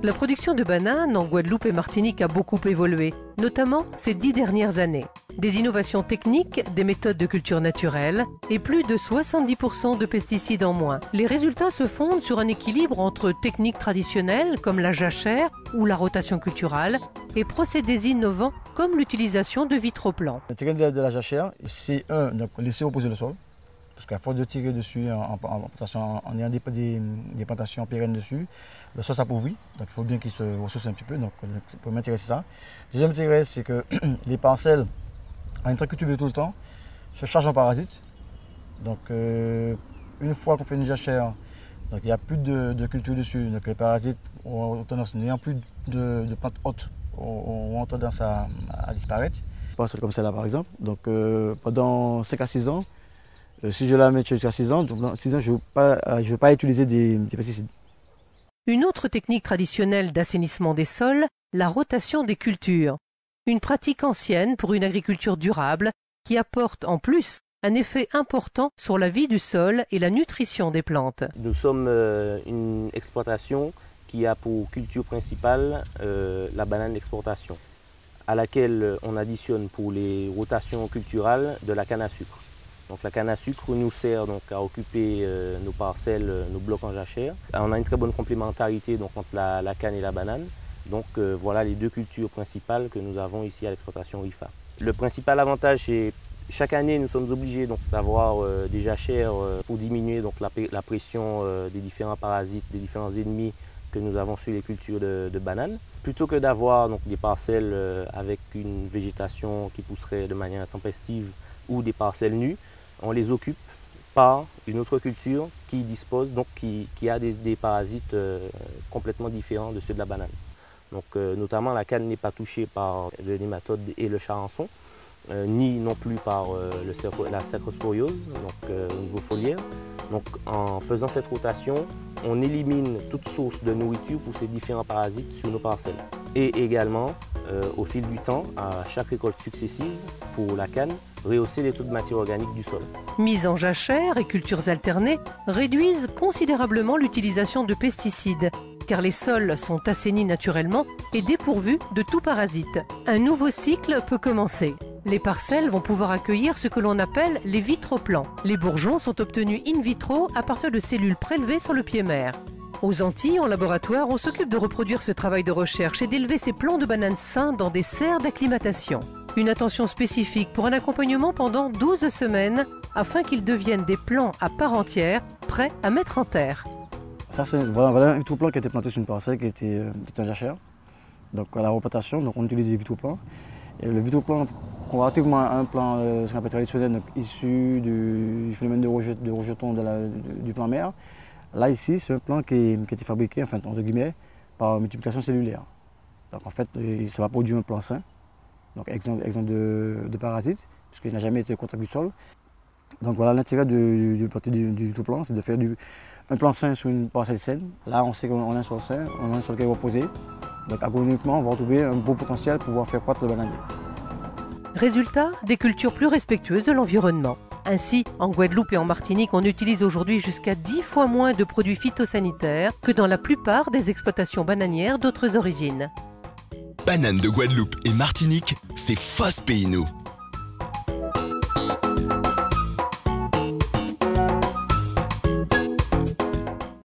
La production de bananes en Guadeloupe et Martinique a beaucoup évolué, notamment ces 10 dernières années. Des innovations techniques, des méthodes de culture naturelle et plus de 70% de pesticides en moins. Les résultats se fondent sur un équilibre entre techniques traditionnelles comme la jachère ou la rotation culturale et procédés innovants comme l'utilisation de vitroplans. L'intérêt de la jachère, c'est donc laisser reposer le sol. Parce qu'à force de tirer dessus en ayant des plantations pérennes dessus, le sol s'appauvrit, donc il faut bien qu'il se ressource un petit peu. Donc le premier intérêt c'est ça. Le deuxième intérêt c'est que les parcelles, en étant cultivées tout le temps, se chargent en parasites. Donc une fois qu'on fait une jachère, donc il n'y a plus de culture dessus, donc les parasites ont tendance, n'ayant plus de plantes hautes, ont tendance à disparaître. Une parcelle comme celle-là par exemple, donc pendant 5 à 6 ans, si je la mets jusqu'à 6 ans, donc dans 6 ans, je ne veux pas utiliser des pesticides. Une autre technique traditionnelle d'assainissement des sols, la rotation des cultures. Une pratique ancienne pour une agriculture durable qui apporte en plus un effet important sur la vie du sol et la nutrition des plantes. Nous sommes une exploitation qui a pour culture principale la banane d'exportation, à laquelle on additionne pour les rotations culturales de la canne à sucre. Donc la canne à sucre nous sert donc à occuper nos parcelles, nos blocs en jachère. On a une très bonne complémentarité donc, entre la canne et la banane. Donc voilà les deux cultures principales que nous avons ici à l'exploitation RIFA. Le principal avantage c'est chaque année nous sommes obligés d'avoir des jachères pour diminuer donc, la pression des différents parasites, des différents ennemis que nous avons sur les cultures de bananes. Plutôt que d'avoir des parcelles avec une végétation qui pousserait de manière intempestive ou des parcelles nues, on les occupe par une autre culture qui dispose, donc qui a des parasites complètement différents de ceux de la banane. Donc, notamment la canne n'est pas touchée par le nématode et le charançon, ni non plus par la cercosporiose, donc au niveau foliaire. Donc en faisant cette rotation, on élimine toute source de nourriture pour ces différents parasites sur nos parcelles. Et également, au fil du temps, à chaque récolte successive, pour la canne, rehausser les taux de matière organique du sol. Mise en jachère et cultures alternées réduisent considérablement l'utilisation de pesticides, car les sols sont assainis naturellement et dépourvus de tout parasite. Un nouveau cycle peut commencer. Les parcelles vont pouvoir accueillir ce que l'on appelle les vitroplans. Les bourgeons sont obtenus in vitro à partir de cellules prélevées sur le pied mère. Aux Antilles, en laboratoire, on s'occupe de reproduire ce travail de recherche et d'élever ces plants de bananes sains dans des serres d'acclimatation. Une attention spécifique pour un accompagnement pendant 12 semaines afin qu'ils deviennent des plants à part entière, prêts à mettre en terre. Ça, c'est voilà un vitroplan qui a été planté sur une parcelle qui était en jachère. Donc à la replantation, donc on utilise des vitroplans. Et le vitroplan, comparativement à un plan ce qu'on appelle traditionnel, donc, issu du phénomène de rejeton du plan mère, là ici c'est un plan qui a été fabriqué enfin, entre guillemets, par multiplication cellulaire. Donc en fait, ça va produire un plan sain, donc exemple de parasites, puisqu'il n'a jamais été contact du sol. Donc voilà l'intérêt du vitroplan, c'est de faire un plan sain sur une parcelle saine. Là on sait qu'on a un sol sain, on a un sol qui est reposé. Donc agronomiquement, on va retrouver un beau potentiel pour pouvoir faire croître le bananier. Résultat, des cultures plus respectueuses de l'environnement. Ainsi, en Guadeloupe et en Martinique, on utilise aujourd'hui jusqu'à 10 fois moins de produits phytosanitaires que dans la plupart des exploitations bananières d'autres origines. Bananes de Guadeloupe et Martinique, c'est FOS Pays Nou.